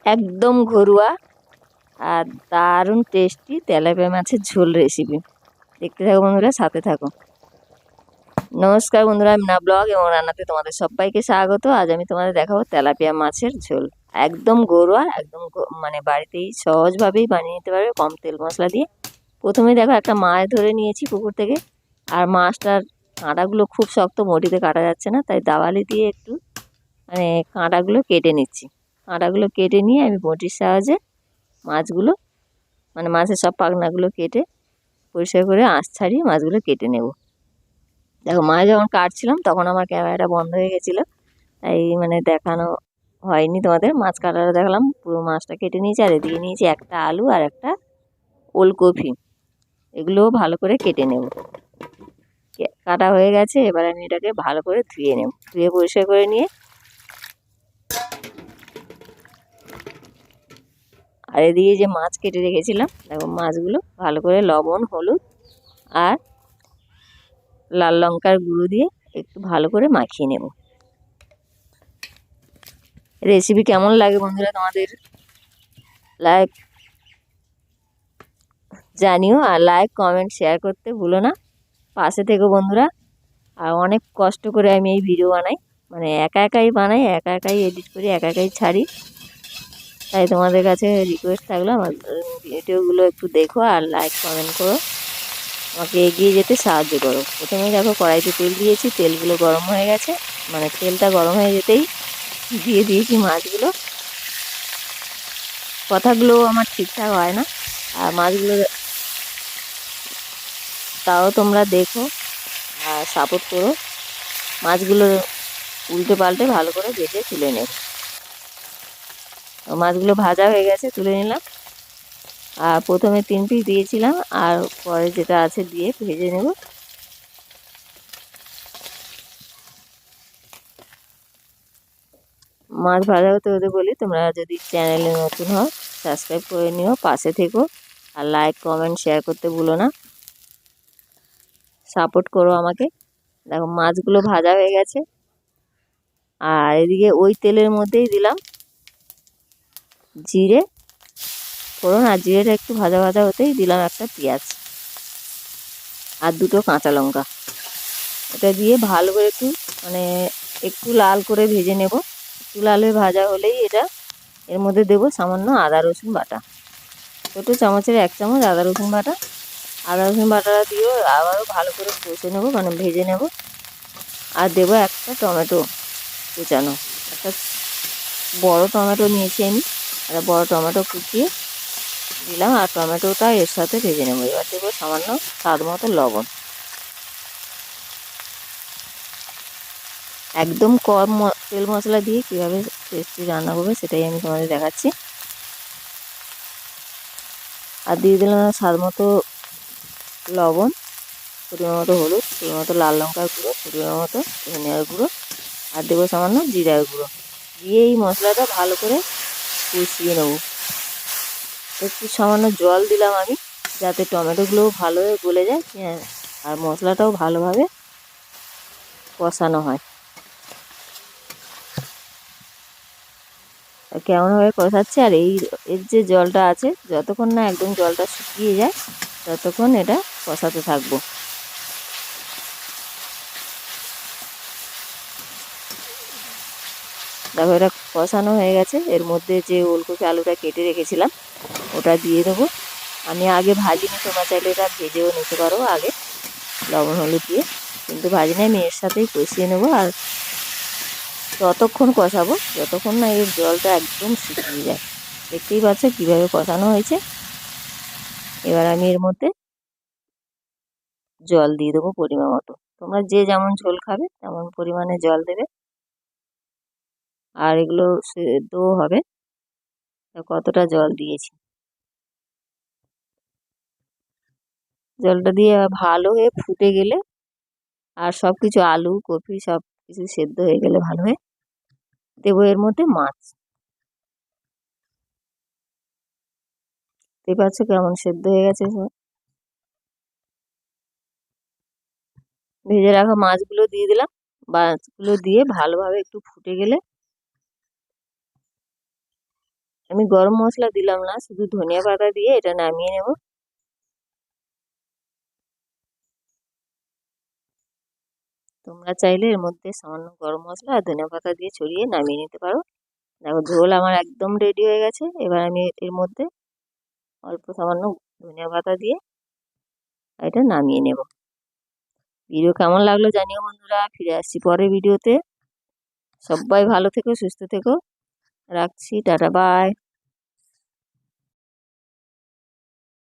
একদম ঘরোয়া আর দারুণ টেস্টি তেলাপিয়া মাছের ঝোল রেসিপি। দেখতে থাকো বন্ধুরা, সাথে থাকো। নমস্কার বন্ধুরা, আমি না ব্লগ এবং রান্নাতে তোমাদের সবাইকে স্বাগত। আজ আমি তোমাদের দেখাবো তেলাপিয়া মাছের ঝোল। একদম ঘরোয়া, একদম মানে বাড়িতেই সহজভাবেই বানিয়ে নিতে পারবে কম তেল মশলা দিয়ে। প্রথমেই দেখো একটা মাছ ধরে নিয়েছি পুকুর থেকে, আর মাছটার কাঁটাগুলো খুব শক্ত, মটিতে কাটা যাচ্ছে না, তাই দাওয়ালি দিয়ে একটু মানে কাঁটাগুলো কেটে নিচ্ছি। কাঁটাগুলো কেটে নিয়ে আমি বটির সাহায্যে মাছগুলো মানে মাছের সব পাখনাগুলো কেটে পরিষ্কার করে আঁশ ছাড়িয়ে মাছগুলো কেটে নেব। দেখো মাছ যখন কাটছিলাম তখন আমার ক্যামেরাটা বন্ধ হয়ে গেছিলো, তাই মানে দেখানো হয়নি তোমাদের। মাছ কাটাটা দেখালাম, পুরো মাছটা কেটে নিয়েছি। আর এদিকে নিয়েছি একটা আলু আর একটা ওলকপি, এগুলোও ভালো করে কেটে নেব। কাটা হয়ে গেছে, এবার আমি এটাকে ভালো করে ধুয়ে নেব। ধুয়ে পরিষ্কার করে নিয়ে আর এদিকে যে মাছ কেটে রেখেছিলাম, দেখো মাছগুলো ভালো করে লবণ, হলুদ আর লাল লঙ্কার গুঁড়ো দিয়ে একটু ভালো করে মাখিয়ে নেব। রেসিপি কেমন লাগে বন্ধুরা তোমাদের লাইক জানিও, আর লাইক কমেন্ট শেয়ার করতে ভুলো না। পাশে থেকো বন্ধুরা। আর অনেক কষ্ট করে আমি এই ভিডিও বানাই, মানে একা একাই বানাই, একা একাই এডিট করি, একা একাই ছাড়ি। তাই তোমাদের কাছে রিকোয়েস্ট থাকলো আমার ভিডিওগুলো একটু দেখো আর লাইক কমেন্ট করো, আমাকে এগিয়ে যেতে সাহায্য করো। প্রথমে দেখো কড়াইতে তেল দিয়েছি, তেলগুলো গরম হয়ে গেছে, মানে তেলটা গরম হয়ে যেতেই দিয়ে দিয়েছি মাছগুলো। কথাগুলো আমার ঠিকঠাক হয় না, আর মাছগুলো তাও তোমরা দেখো আর সাপোর্ট করো। মাছগুলো উল্টে পাল্টে ভালো করে ভেজে তুলে নেব। মাছগুলো ভাজা হয়ে গেছে, তুলে নিলাম। আর প্রথমে 3 পিস দিয়েছিলাম, আর পরে যেটা আছে দিয়ে ভেজে নেব। মাছ ভাজা হতে হতে বলি, তোমরা যদি চ্যানেলে নতুন হও সাবস্ক্রাইব করে নিও, পাশে থেকো। আর লাইক কমেন্ট শেয়ার করতে ভুলো না, সাপোর্ট করো আমাকে। দেখো মাছগুলো ভাজা হয়ে গেছে, আর এদিকে ওই তেলের মধ্যেই দিলাম জিরে ফোড়ন। আর জিরেটা একটু ভাজা ভাজা হতেই দিলাম একটা পেঁয়াজ আর 2টো কাঁচা লঙ্কা। এটা দিয়ে ভালো করে একটু মানে একটু লাল করে ভেজে নেব। একটু লাল হয়ে ভাজা হলেই এর মধ্যে দেবো সামান্য আদা রসুন বাটা। ছোটো চামচের 1 চামচ আদা রসুন বাটা। আদা রসুন বাটাটা দিয়েও আবারও ভালো করে কষে নেব, মানে ভেজে নেব। আর দেবো একটা টমেটো কুচানো, একটা বড় টমেটো নিয়েছি আমি, একটা বড় টমেটো কুচিয়ে দিলাম। আর টমেটোটা এর সাথে ভেজে নেব। এবার দেবো সামান্য স্বাদ মতো লবণ। একদম কম তেল মশলা দিয়ে কীভাবে টেস্টি রান্না করবে সেটাই আমি তোমাদের দেখাচ্ছি। আর দিয়ে দিলাম স্বাদ মতো লবণ, পরিমাণ মতো হলুদ, পরিমাণ মতো লাল লঙ্কার গুঁড়ো, পরিমাণ মতো ধনিয়ার গুঁড়ো, আর দেবো সামান্য জিরার গুঁড়ো। দিয়ে এই মশলাটা ভালো করে কষিয়ে নেব। একটু সামান্য জল দিলাম আমি, যাতে টমেটোগুলোও ভালোভাবে গলে যায়, হ্যাঁ, আর মশলাটাও ভালোভাবে কষানো হয়। কেমনভাবে কষাচ্ছে, আর এর যে জলটা আছে, যতক্ষণ না একদম জলটা শুকিয়ে যায় ততক্ষণ এটা কষাতে থাকবো। দেখো এটা কষানো হয়ে গেছে। এর মধ্যে যে ওলকপি আলুটা কেটে রেখেছিলাম ওটা দিয়ে দেবো। আমি আগে ভাজিনি, তোমরা চাইলে এটা ভেজেও নিতে পারো আগে লবণ হলুদ দিয়ে, কিন্তু ভাজিনি, আমি এর সাথেই কষিয়ে নেবো। আর ততক্ষণ কষাবো যতক্ষণ না এর জলটা একদম শুকিয়ে যায়। দেখতেই পাচ্ছ কীভাবে কষানো হয়েছে। এবার আমি এর মধ্যে জল দিয়ে দেবো পরিমাণ মতো। তোমরা যে যেমন ঝোল খাবে তেমন পরিমাণে জল দেবে, আর এগুলো সেদ্ধও হবে। কতটা জল দিয়েছি, জলটা দিয়ে ভালো হয়ে ফুটে গেলে আর সব কিছু আলু কপি সব কিছু সেদ্ধ হয়ে গেলে ভালো হয়ে দেবো এর মধ্যে মাছ। দেখতে পাচ্ছ কেমন সেদ্ধ হয়ে গেছে সব। ভেজে রাখা মাছগুলো দিয়ে দিলাম। মাছগুলো দিয়ে ভালোভাবে একটু ফুটে গেলে আমি গরম মশলা দিলাম না, শুধু ধনিয়া পাতা দিয়ে এটা নামিয়ে নেব। তোমরা চাইলে এর মধ্যে সামান্য গরম মশলা আর ধনিয়া পাতা দিয়ে ছড়িয়ে নামিয়ে নিতে পারো। দেখো ঝোল আমার একদম রেডি হয়ে গেছে। এবার আমি এর মধ্যে অল্প সামান্য ধনিয়া পাতা দিয়ে এটা নামিয়ে নেব। ভিডিও কেমন লাগলো জানিও বন্ধুরা। ফিরে আসছি পরের ভিডিওতে। সবাই ভালো থেকো, সুস্থ থেকো। রাখছি, টাটা, বাই।